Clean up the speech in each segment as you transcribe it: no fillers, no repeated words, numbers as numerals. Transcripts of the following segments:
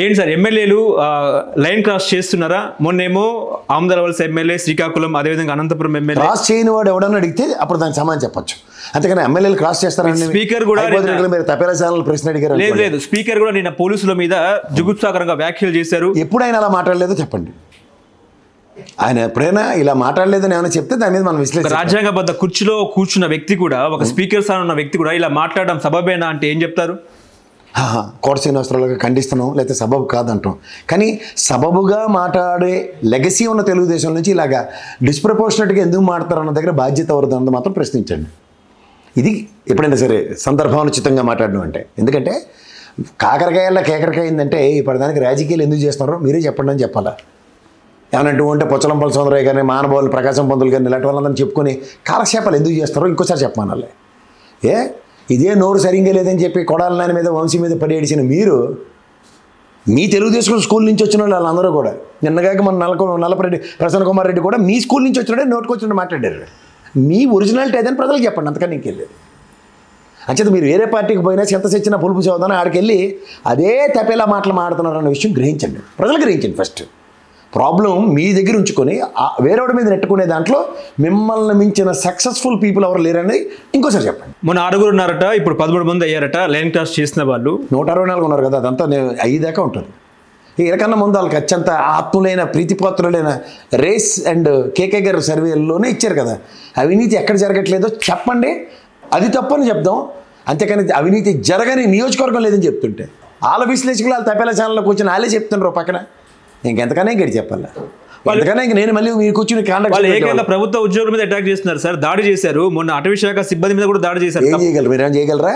ఏంటి సార్ ఎమ్మెల్యేలు line cross చేస్తున్నారా? మొన్నేమో ఆమదాలవలస ఎమ్మెల్యే శ్రీకాకుళం, అదేవిధంగా అనంతపురం ఎమ్మెల్యే క్రాస్ చేయని వాడు ఎవడన్నా అడిగితే అప్పుడు దానికి సమాధానం చెప్పొచ్చు. అంతేకాని ఎమ్మెల్యేలు క్రాస్ చేస్తారని స్పీకర్ కూడా మీరు తపేలా ఛానల్ ప్రశ్న అడిగారు. లేదు, స్పీకర్ కూడా నిన్న పోలీసుల మీద జుగుప్సాకరంగా వ్యాఖ్యలు చేశారు. ఎప్పుడైనా అలా మాట్లాడలేదో చెప్పండి. ఆయన ఎప్పుడైనా ఇలా మాట్లాడలేదని ఏమైనా చెప్తే దాని మీద మనం విశ్లేషించాలి. రాజ్యాంగబద్ధ కుర్చీలో కూర్చున్న వ్యక్తి కూడా, ఒక స్పీకర్ స్థానం ఉన్న వ్యక్తి కూడా ఇలా మాట్లాడడం సబబేనా అంటే ఏం చెప్తారు? కోట శ్రీనివాసరావుగా ఖండిస్తున్నాం, లేకపోతే సబబు కాదంటాం. కానీ సబబుగా మాట్లాడే లెగసీ ఉన్న తెలుగుదేశం నుంచి ఇలాగా డిస్ప్రపోర్షనెట్గా ఎందుకు మాట్లాడతారు అన్న దగ్గర బాధ్యత ఎవరిదో అన్నది మాత్రం ప్రశ్నించండి. ఇది ఎప్పుడైనా సరే సందర్భానుచితంగా మాట్లాడడం అంటే. ఎందుకంటే కాకరకాయల్లో కేకరకాయ ఏంటంటే ఇప్పటిదానికి రాజకీయాలు ఎందుకు చేస్తున్నారో మీరే చెప్పండి అని చెప్పాలా. ఏమనంటూ ఉంటే పొచ్చలంపల్లి సోదరయ్య గారిని, మానవాళ్ళు ప్రకాశం పంతులు గారిని ఇలాంటి వాళ్ళందరినీ చెప్పుకొని కాలక్షేపాలు ఎందుకు చేస్తారో ఇంకోసారి చెప్పమనాలి. ఇదే నోరు సరిగ్గా లేదని చెప్పి కొడాల నాని మీద, వంశీ మీద పడేడిచిన మీరు, మీ తెలుగుదేశం స్కూల్ నుంచి వచ్చిన వాళ్ళందరూ కూడా నిన్నగాక మన నల్లపరెడ్డి ప్రసన్న కుమార్ రెడ్డి కూడా మీ స్కూల్ నుంచి వచ్చినట్టే నోటుకొచ్చినట్టు మాట్లాడారు. మీ ఒరిజినాలిటీ అదని ప్రజలకు చెప్పండి, అంతకన్నా ఇంకెళ్ళేది. అంచేత మీరు వేరే పార్టీకి పోయినా చింత తెచ్చిన పులుపు చదువుతాను ఆడికి వెళ్ళి అదే తప్పేలా మాటలు మాడుతున్నారు అన్న విషయం గ్రహించండి, ప్రజలు గ్రహించండి. ఫస్ట్ ప్రాబ్లం మీ దగ్గర ఉంచుకొని వేరేవాడి మీద నెట్టుకునే దాంట్లో మిమ్మల్ని మించిన సక్సెస్ఫుల్ పీపుల్ ఎవరు లేరని ఇంకోసారి చెప్పండి. మొన్న 6 ఉన్నారట, ఇప్పుడు 13 మంది అయ్యారట లైన్ క్రాస్ చేసిన వాళ్ళు. 164 ఉన్నారు కదా, అదంతా అయ్యేదాకా ఉంటుంది. ఇకన్నా ముందు వాళ్ళకి అత్యంత ఆత్ములైన ప్రీతిపాత్రులైన రేస్ అండ్ కేకే గారు సర్వేల్లోనే ఇచ్చారు కదా. అవినీతి ఎక్కడ జరగట్లేదో చెప్పండి, అది తప్పని చెప్దాం. అంతేకాని అవినీతి జరగని నియోజకవర్గం లేదని చెప్తుంటే వాళ్ళ విశ్లేషకులు వాళ్ళు తప్పేలా ఛానల్లో కూర్చొని వాళ్ళే చెప్తున్నారు పక్కన. ఇంకెంతకన్నా ఇంకటి చెప్పాలా? వాళ్ళకన్నా ఇంక నేను మళ్ళీ మీరు కూర్చుని కాంటాక్ట్ ప్రభుత్వ ఉద్యోగుల మీద అటాక్ చేస్తున్నారు సార్, దాడి చేశారు. మొన్న అటవీ శాఖ సిబ్బంది మీద కూడా దాడి చేశారు. ఏం చేయగలరు? మీరు ఏం చేయగలరా?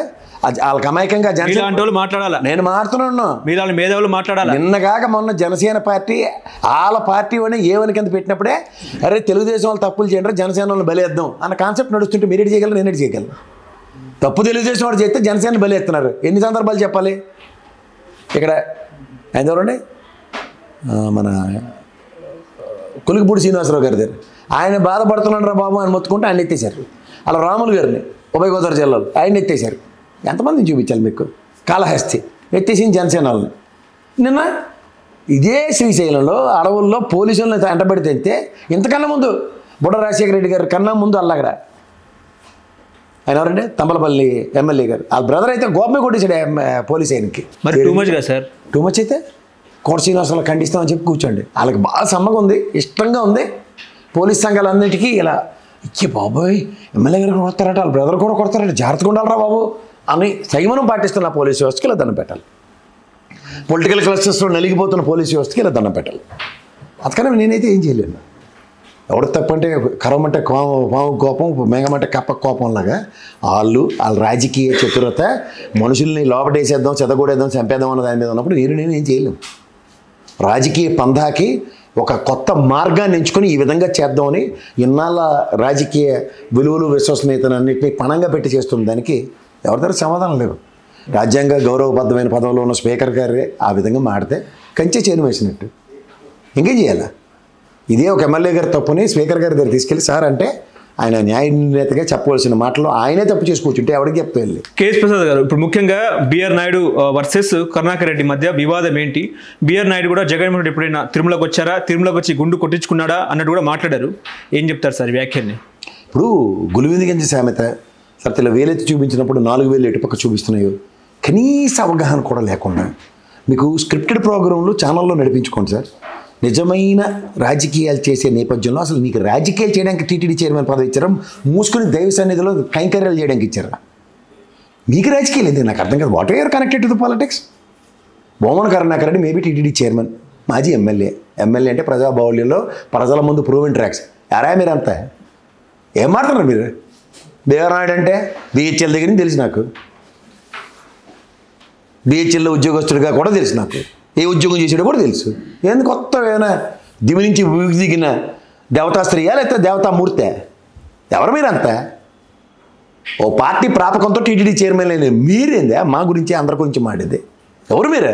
వాళ్ళకి అమాయకంగా జనసేన మాట్లాడాలా? నేను మాట్లాడుతున్నాను, మీరు వాళ్ళ మేధావులు మాట్లాడాలి. నిన్నగాక మొన్న జనసేన పార్టీ వాళ్ళ పార్టీ అని ఏవని కింద పెట్టినప్పుడే అరే తెలుగుదేశం వాళ్ళు తప్పులు చేయండి, జనసేన వాళ్ళని బలేద్దాం అన్న కాన్సెప్ట్ నడుస్తుంటే మీరేటి చేయగలరు, నేనేటి చేయగలను? తప్పు తెలుగుదేశం వాడు చేస్తే జనసేన బలేస్తున్నారు. ఎన్ని సందర్భాలు చెప్పాలి? ఇక్కడ ఎవరండి మన కొలికిపూడి శ్రీనివాసరావు గారి దగ్గర ఆయన బాధపడుతున్నాడు రా బాబు అని మొత్తుకుంటే ఆయన ఎత్తేసారు. అలా రాములు గారిని ఉభయ గోదావరి జిల్లాలో ఆయన ఎత్తేసారు. ఎంతమందిని చూపించాలి మీకు? కాళహస్తి ఎత్తేసింది జనసేన వాళ్ళని. నిన్న ఇదే శ్రీశైలంలో అడవుల్లో పోలీసులను అంటబడి తెస్తే ఇంతకన్నా ముందు బుడ్డ రాజశేఖర రెడ్డి గారి కన్నా ముందు అల్లగడ ఆయన ఎవరంటే తంబలపల్లి ఎమ్మెల్యే గారు వాళ్ళ బ్రదర్ అయితే గోపమే కొట్టేశాడు పోలీస్ ఆయనకి. మరి టూ మచ్ కదా సార్? టూ మచ్ అయితే కోట శ్రీనివాసరావు ఖండిస్తామని చెప్పి కూర్చోండి. వాళ్ళకి బాగా సమ్మగా ఉంది, ఇష్టంగా ఉంది. పోలీస్ సంఘాలన్నిటికీ ఇలా ఇచ్చే బాబోయ్ ఎమ్మెల్యే గారు కొడతారట, వాళ్ళ బ్రదర్ కూడా కొడతారట, జాగ్రత్తగా ఉండాలరా బాబు అని సంయమనం పాటిస్తున్న పోలీస్ వ్యవస్థకి ఇలా దండం పెట్టాలి. పొలిటికల్ క్లస్టర్స్లో నలిగిపోతున్న పోలీస్ వ్యవస్థకి ఇలా దండం పెట్టాలి. అందుకని నేనైతే ఏం చేయలేను. ఎవడు తప్పంటే కరవమంటే పాము కోపం, మేఘమంటే కప్ప కోపంలాగా వాళ్ళ రాజకీయ చతురత మనుషుల్ని లోపటేసేద్దాం, చెదగొడేద్దాం, చంపేద్దాం అన్న దాని మీద ఉన్నప్పుడు నేను ఏం చేయలేము. రాజకీయ పంధాకి ఒక కొత్త మార్గాన్ని ఎంచుకొని ఈ విధంగా చేద్దామని ఇన్నాళ్ళ రాజకీయ విలువలు విశ్వసనీయతను అన్నింటినీ పణంగా పెట్టి చేస్తున్న దానికి ఎవరి దగ్గర సమాధానం లేవు. రాజ్యాంగ గౌరవబద్ధమైన పదవిలో ఉన్న స్పీకర్ గారే ఆ విధంగా మాడితే కంచె చేను వేసినట్టు ఇంకేం చేయాలా? ఇదే ఒక ఎమ్మెల్యే గారి తప్పుని స్పీకర్ గారి దగ్గర తీసుకెళ్ళి సార్ అంటే ఆయన న్యాయ నిర్ణేతగా చెప్పవలసిన మాటలు ఆయనే తప్పు చేసి కూర్చుంటే ఎవరికి చెప్తా వెళ్ళి. కేఎస్ ప్రసాద్ గారు, ఇప్పుడు ముఖ్యంగా బిఆర్ నాయుడు వర్సెస్ కరుణాకర్ రెడ్డి మధ్య వివాదం ఏంటి? బిఆర్ నాయుడు కూడా జగన్మోహన్ రెడ్డి ఎప్పుడైనా తిరుమలకు వచ్చారా, తిరుమలకు వచ్చి గుండు కొట్టించుకున్నాడా అన్నట్టు కూడా మాట్లాడారు. ఏం చెప్తారు సార్ వ్యాఖ్యల్ని? ఇప్పుడు గులివింది గంజి సామెత సార్, ఇలా వేలెత్తి చూపించినప్పుడు 4 వేలు ఎటుపక్క చూపిస్తున్నాయో కనీస అవగాహన కూడా లేకుండా మీకు స్క్రిప్టెడ్ ప్రోగ్రాంలు ఛానల్లో నడిపించుకోండి సార్. నిజమైన రాజకీయాలు చేసే నేపథ్యంలో అసలు మీకు రాజకీయాలు చేయడానికి టీటీడీ చైర్మన్ పదవి ఇచ్చారా, మూసుకుని దైవ సన్నిధిలో కైంకర్యాలు చేయడానికి ఇచ్చారా? మీకు రాజకీయాలు ఎందుకు నాకు అర్థం కాదు. What are connected to the politics? Bommana Karunakar Reddy maybe TTD chairman, మాజీ ఎమ్మెల్యే అంటే ప్రజాబాహుళ్యంలో ప్రజల ముందు ప్రూవెన్ ట్రాక్స్. ఎరా మీరంతా ఏం మాట్లాడరు మీరు? దేవరాయుడు అంటే బిహెచ్ఎల్ దగ్గర నుంచి తెలుసు నాకు, బిహెచ్ఎల్లో ఉద్యోగస్తుడిగా కూడా తెలుసు నాకు, ఏ ఉద్యోగం చేసాడో కూడా తెలుసు. ఎందుకు కొత్త ఏమైనా దివి నుంచి దిగిన దేవతా స్త్రీయా లేకపోతే దేవతామూర్తే? ఎవరు మీరంతా? ఓ పార్టీ ప్రాపకంతో టీటీడీ చైర్మన్ అయిన మీరేందే మా గురించి అందరి గురించి మాడేది? ఎవరు మీరే?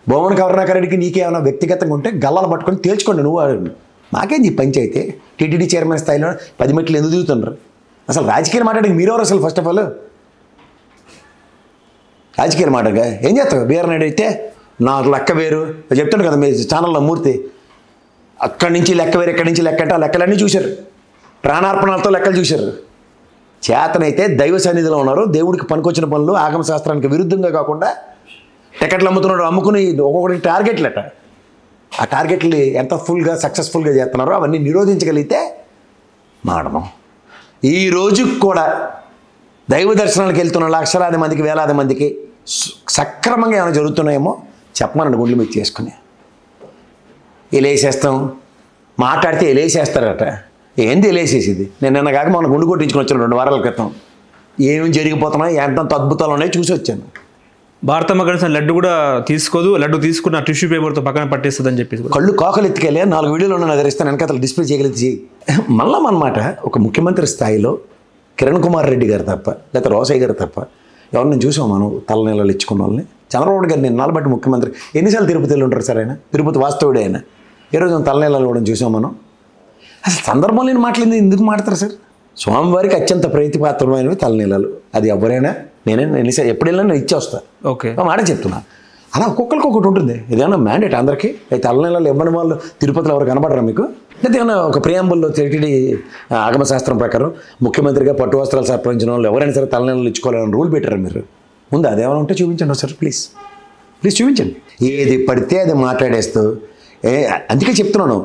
బొమ్మన కరుణాకర్ రెడ్డికి నీకేమైనా వ్యక్తిగతంగా ఉంటే గల్లాలు పట్టుకొని తేల్చుకోండి. నువ్వు మాకేం ఈ పంచాయితీ టీటీడీ చైర్మన్ స్థాయిలో 10 మెట్లు ఎందుకు దిగుతున్నారు? అసలు రాజకీయాలు మాట్లాడడానికి మీరెవరు అసలు? ఫస్ట్ ఆఫ్ ఆల్ రాజకీయాలు మాట్లాడగా ఏం చేస్తావు? బిఆర్ నాయుడు అయితే నాకు లెక్క వేరు చెప్తాడు కదా మీ ఛానల్లో మూర్తి, అక్కడి నుంచి లెక్క వేరు, ఎక్కడి నుంచి లెక్క అంటే ఆ లెక్కలన్నీ చూశారు, ప్రాణార్పణలతో లెక్కలు చూశారు. చేతనైతే దైవ సన్నిధిలో ఉన్నారు, దేవుడికి పనికొచ్చిన పనులు ఆగమ శాస్త్రానికి విరుద్ధంగా కాకుండా టికెట్లు అమ్ముతున్నాడు, అమ్ముకుని ఒక్కొక్కటి టార్గెట్లట, ఆ టార్గెట్లు ఎంత ఫుల్గా సక్సెస్ఫుల్గా చేస్తున్నారో అవన్నీ నిరోధించగలిగితే మాడదాం. ఈ రోజుకి కూడా దైవ దర్శనాలకు వెళ్తున్న లక్షలాది మందికి వేలాది మందికి సక్రమంగా ఏమైనా జరుగుతున్నాయేమో చెప్పమనండి, గుండెలు మీద చేసుకుని. ఎలేసేస్తాం, మాట్లాడితే ఎలేసేస్తారట. ఏంది ఎలేసేసేది? నేను నిన్న కాక మన గుండు కొట్టించుకుని వచ్చాను 2 వారాల క్రితం. ఏమేమి జరిగిపోతున్నాయి, ఎంత అద్భుతాలు ఉన్నాయో చూసి వచ్చాను. భారతమ్మ కనీసం లడ్డు కూడా తీసుకోదు, లడ్డు తీసుకున్న టిష్యూ పేపర్తో పక్కన పట్టేస్తుంది అని చెప్పేసి కళ్ళు కాకలు ఎత్తుకెళ్ళి 4 వీడియోలు ఉన్న నగరిస్తాను వెనకాల డిస్ప్లే చేయగలిగి మళ్ళా అన్నమాట. ఒక ముఖ్యమంత్రి స్థాయిలో కిరణ్ కుమార్ రెడ్డి గారు తప్ప, లేకపోతే రోసయ్య గారు తప్ప ఎవరిని చూసాం మనం తలనీళ్ళు ఇచ్చుకున్న వాళ్ళని? చంద్రబాబు గారు నేను నాలుగు బట్టి ముఖ్యమంత్రి ఎన్నిసార్లు తిరుపతి వెళ్ళి ఉంటారు సార్? ఆయన తిరుపతి వాస్తవుడే ఆయన. ఏ రోజు తలనీళ్ళు కూడా చూసాం మనం. అసలు సందర్భం లేని మాటలు ఎందుకు మాడతారు సార్? స్వామివారికి అత్యంత ప్రీతిపాత్రమైనవి తలనీళ్ళు. అది ఎవరైనా నేనే ఎప్పుడు వెళ్ళినా నేను ఇచ్చి వస్తాను. ఓకే, మాట చెప్తున్నా. అలా ఒక్కొక్కరికి ఒకటి ఉంటుంది. ఏదైనా మ్యాండేట్ అందరికీ. అయితే తలనీళ్ళు ఇవ్వని వాళ్ళు తిరుపతిలో ఎవరు కనబడరా మీకు? లేదా ఏమైనా ఒక ప్రియాంబుల్లో టీటీడీ ఆగమశాస్త్రం ప్రకారం ముఖ్యమంత్రిగా పట్టు వస్త్రాలు సర్పంచిన వాళ్ళు ఎవరైనా సరే తలనీళ్ళు ఇచ్చుకోవాలని రూల్ పెట్టారు మీరు? ముందు అదేమైనా ఉంటే చూపించండి సార్, ప్లీజ్ చూపించండి. ఏది పడితే అది మాట్లాడేస్తూ అందుకే చెప్తున్నాను,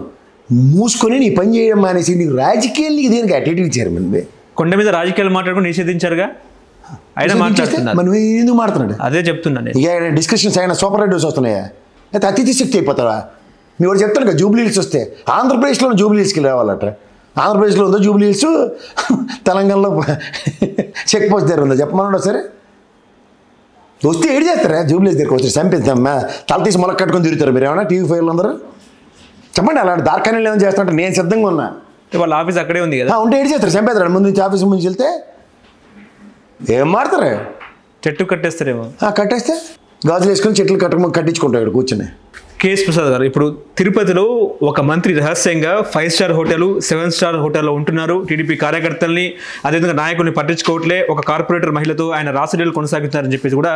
మూసుకొని నీ పని చేయడం మానేసి నీకు రాజకీయాలు నీకు దేనికి టీటీడీ చైర్మన్ కొండ మీద రాజకీయాలు మాట్లాడుకుని నిషేధించారుగా, ఆయన మాట్లాడుతున్నారు. మనం ఎందుకు మాట్లాడుతున్నాడు? అదే చెప్తున్నాను. ఇక డిస్కషన్స్ అయినా సూపర్ రెడ్యూస్ వస్తున్నాయా? అయితే అతిథి శక్తి అయిపోతావా? మీ వాడు చెప్తాను కదా, జూబ్లీ హిల్స్ వస్తే ఆంధ్రప్రదేశ్లో జూబ్లీ హిల్స్కి రావాలట. ఆంధ్రప్రదేశ్లో ఉందో జూబ్లీ హిల్స్, తెలంగాణలో చెక్ పోస్ట్ దగ్గర ఉందో చెప్పమన్నాడు. సరే వస్తే ఏడు చేస్తారా? జూబ్లీ హిల్స్ దగ్గరికి వస్తే చంపిస్తాం, తల తీసి మొలక కట్టుకొని తిరుగుతారు మీరు ఏమన్నా టీవీ ఫైవ్లు అందరూ? చెప్పండి. అలాంటి దార్ఖాన్యాలు ఏమైనా చేస్తుంటే నేను సిద్ధంగా ఉన్నా. వాళ్ళ ఆఫీస్ అక్కడే ఉంది కదా, ఉంటే ఏడు చేస్తారు, చంపేస్తాడు. ముందు నుంచి ఆఫీస్ ముందు వెళ్తే ఏం మాడతారు? చెట్టు కట్టేస్తారేమో. కట్టేస్తే గాజులు వేసుకొని చెట్లు కట్టించుకుంటాడు కూర్చొని. కేఎస్ ప్రసాద్ గారు, ఇప్పుడు తిరుపతిలో ఒక మంత్రి రహస్యంగా 5 స్టార్ హోటల్ 7 స్టార్ హోటల్లో ఉంటున్నారు. టీడీపీ కార్యకర్తల్ని అదేవిధంగా నాయకుల్ని పట్టించుకోవట్లే, ఒక కార్పొరేటర్ మహిళతో ఆయన రాసడీలు కొనసాగుతున్నారని చెప్పేసి కూడా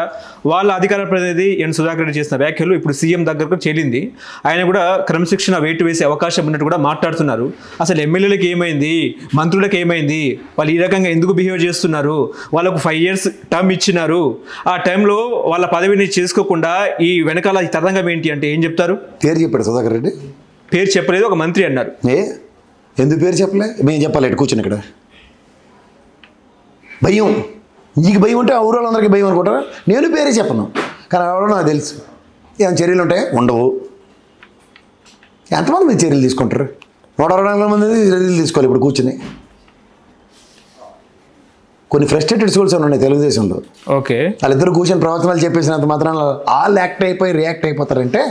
వాళ్ళ అధికార ప్రతినిధి ఎన్ సుధాకర్ రెడ్డి చేసిన వ్యాఖ్యలు ఇప్పుడు సీఎం దగ్గరకు చేరింది. ఆయన కూడా క్రమశిక్షణ వేటు వేసే అవకాశం ఉన్నట్టు కూడా మాట్లాడుతున్నారు. అసలు ఎమ్మెల్యేలకు ఏమైంది, మంత్రులకు ఏమైంది, వాళ్ళు ఈ రకంగా ఎందుకు బిహేవ్ చేస్తున్నారు? వాళ్ళకు 5 years టర్మ్ ఇచ్చినారు, ఆ టైంలో వాళ్ళ పదవిని చేసుకోకుండా ఈ వెనకాల తరంగం ఏంటి అంటే ఏం చెప్తారు? పేరు చెప్పాడు సుధాకర్ రెడ్డి? పేరు చెప్పలేదు, ఒక మంత్రి అన్నారు. ఎందుకు పేరు చెప్పలే? మేము చెప్పాలి ఇటు కూర్చొని ఇక్కడ. భయం, నీకు భయం ఉంటే ఆ ఊళ్ళందరికీ భయం అనుకుంటారా? నేను పేరే చెప్పను, కానీ ఎవరో నాకు తెలుసు. ఏమైనా చర్యలు ఉంటాయి? ఉండవు. ఎంతమంది మీరు చర్యలు తీసుకుంటారు? 124 మంది చర్యలు తీసుకోవాలి ఇప్పుడు కూర్చొని. కొన్ని ఫ్రస్ట్రేటెడ్ సోల్స్ ఉన్నాయి తెలుగుదేశంలో. ఓకే, వాళ్ళిద్దరు కూర్చొని ప్రవచనాలు చెప్పేసినంత మాత్రం ఆల్ యాక్ట్ అయిపోయి రియాక్ట్ అయిపోతారంటే,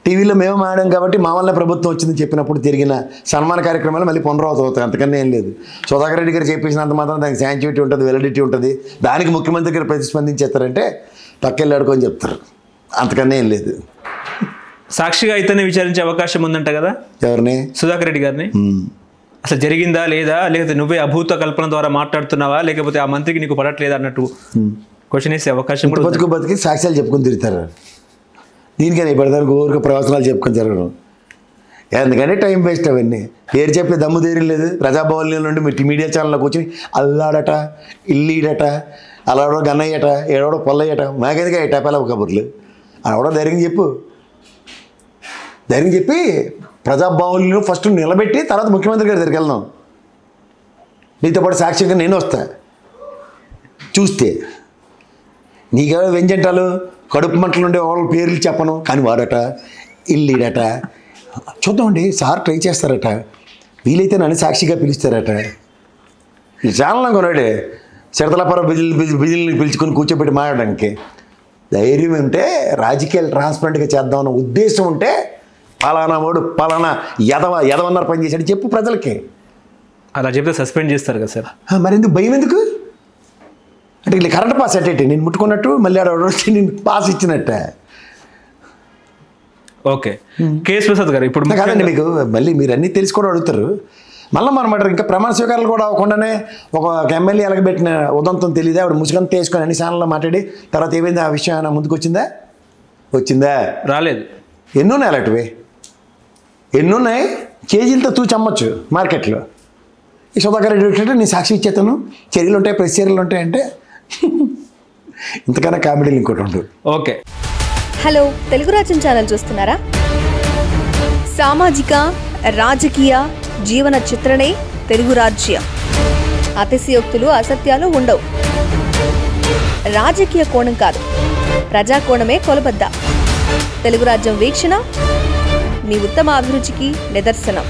టీవీలో మేము ఆడాం కాబట్టి మా వల్ల ప్రభుత్వం వచ్చిందని చెప్పినప్పుడు తిరిగిన సన్మాన కార్యక్రమాలు మళ్ళీ పునరావృతం అవుతాయి, అంతకన్నా ఏం లేదు. సుధాకర్ రెడ్డి గారు చెప్పేసినంత మాత్రం దానికి శాంక్టివిటీ ఉంటుంది, వెలిడిటీ ఉంటుంది. దానికి ముఖ్యమంత్రి గారు ప్రతిస్పందించేస్తారంటే పక్కెళ్ళాడుకొని చెప్తారు, అంతకన్నా ఏం లేదు. సాక్షిగా అయితేనే విచారించే అవకాశం ఉందంట కదా ఎవరిని? సుధాకర్ రెడ్డి గారిని. అసలు జరిగిందా లేదా, లేకపోతే నువ్వే అభూత కల్పన ద్వారా మాట్లాడుతున్నావా, లేకపోతే ఆ మంత్రికి నీకు పడట్లేదా అన్నట్టు క్వశ్చన్ వేసే అవకాశం కూడా బతికి సాక్ష్యాలు చెప్పుకొని తిరుగుతారు. దీనికని ఇప్పటిదానికి ఊరికి ప్రవచనాలు చెప్పుకొని జరగడం ఎందుకంటే టైం వేస్ట్. అవన్నీ పేరు చెప్పే దమ్ము ధైర్యం లేదు. ప్రజాభవన్ నుండి మీడియా ఛానల్లో కూర్చొని అల్లాడట, ఇల్లీడట, అలాడో గన్నయ్యట, ఏడవడో పొల్లయ్యట, మాకెందుకు టపాల కబుర్లు. ఆడవడో ధైర్యం చెప్పు, ధైర్యం చెప్పి ప్రజాభవన్లో ఫస్ట్ నిలబెట్టి తర్వాత ముఖ్యమంత్రి గారి దగ్గరికి వెళ్దాం. నీతో పాటు సాక్షిగా నేను వస్తా. చూస్తే నీకెవరో వెంజంటాలు కడుపు మంటలు ఉండే వాళ్ళ పేర్లు చెప్పను, కానీ వాడట, ఇల్లీడట. చూద్దామండి, సార్ ట్రై చేస్తారట, వీలైతే నన్ను సాక్షిగా పిలుస్తారట. ఈ ఛానల్ కొన్నాడే చిరతలపర బిజిల్ని పిలుచుకొని కూర్చోబెట్టి మాట్లాడడానికి ధైర్యం ఉంటే, రాజకీయాలు ట్రాన్స్పరెంట్గా చేద్దామన్న ఉద్దేశం ఉంటే, పలానా వాడు పలానా ఎదవన్నారు పని చేశాడు చెప్పు ప్రజలకి. అలా చెప్తే సస్పెండ్ చేస్తారు కదా సార్. మరి ఎందుకు భయం? ఎందుకు అంటే ఇలా కరెంట్ పాస్ అట్టేటి నేను ముట్టుకున్నట్టు మళ్ళీ ఆడ నేను పాస్ ఇచ్చినట్ట. ఓకే, కేఎస్ ప్రసాద్ గారు, ఇప్పుడు కాదండి మీకు మళ్ళీ మీరు అన్నీ తెలిసి కూడా అడుగుతారు. మళ్ళీ మనమాట ఇంకా ప్రమాణ స్వీకారాలు కూడా అవ్వకుండానే ఒక ఎమ్మెల్యే ఎలగబెట్టిన ఉదంతం తెలియదా? ఆవిడ ముసుగంతా వేసుకొని అన్ని ఛానల్లో మాట్లాడి తర్వాత ఏమైంది ఆ విషయం ఏమైనా ముందుకు వచ్చిందా? వచ్చిందా? రాలేదు. ఎన్నున్నాయి అలాంటివి, ఎన్నున్నాయి, కేజీలతో తూచి అమ్మచ్చు మార్కెట్లో. ఈ సుధాకర్ రెడ్డి ఏంటంటే నేను సాక్షి ఇచ్చేతాను, చర్యలు ఉంటాయి, ప్రెస్ చర్యలు ఉంటాయంటే ఇంతకన్నా కామెడీలు ఇంకోటి ఉండదు. ఓకే. హలో, తెలుగు రాజ్యం ఛానల్ చూస్తున్నారా? సామాజిక రాజకీయ జీవన చిత్రణే తెలుగు రాజ్యం. అతిశయోక్తులు అసత్యాలు ఉండవు. రాజకీయ కోణం కాదు, ప్రజా కోణమే కొలబద్ద. తెలుగు రాజ్యం వీక్షణ మీ ఉత్తమ అభిరుచికి నిదర్శనం.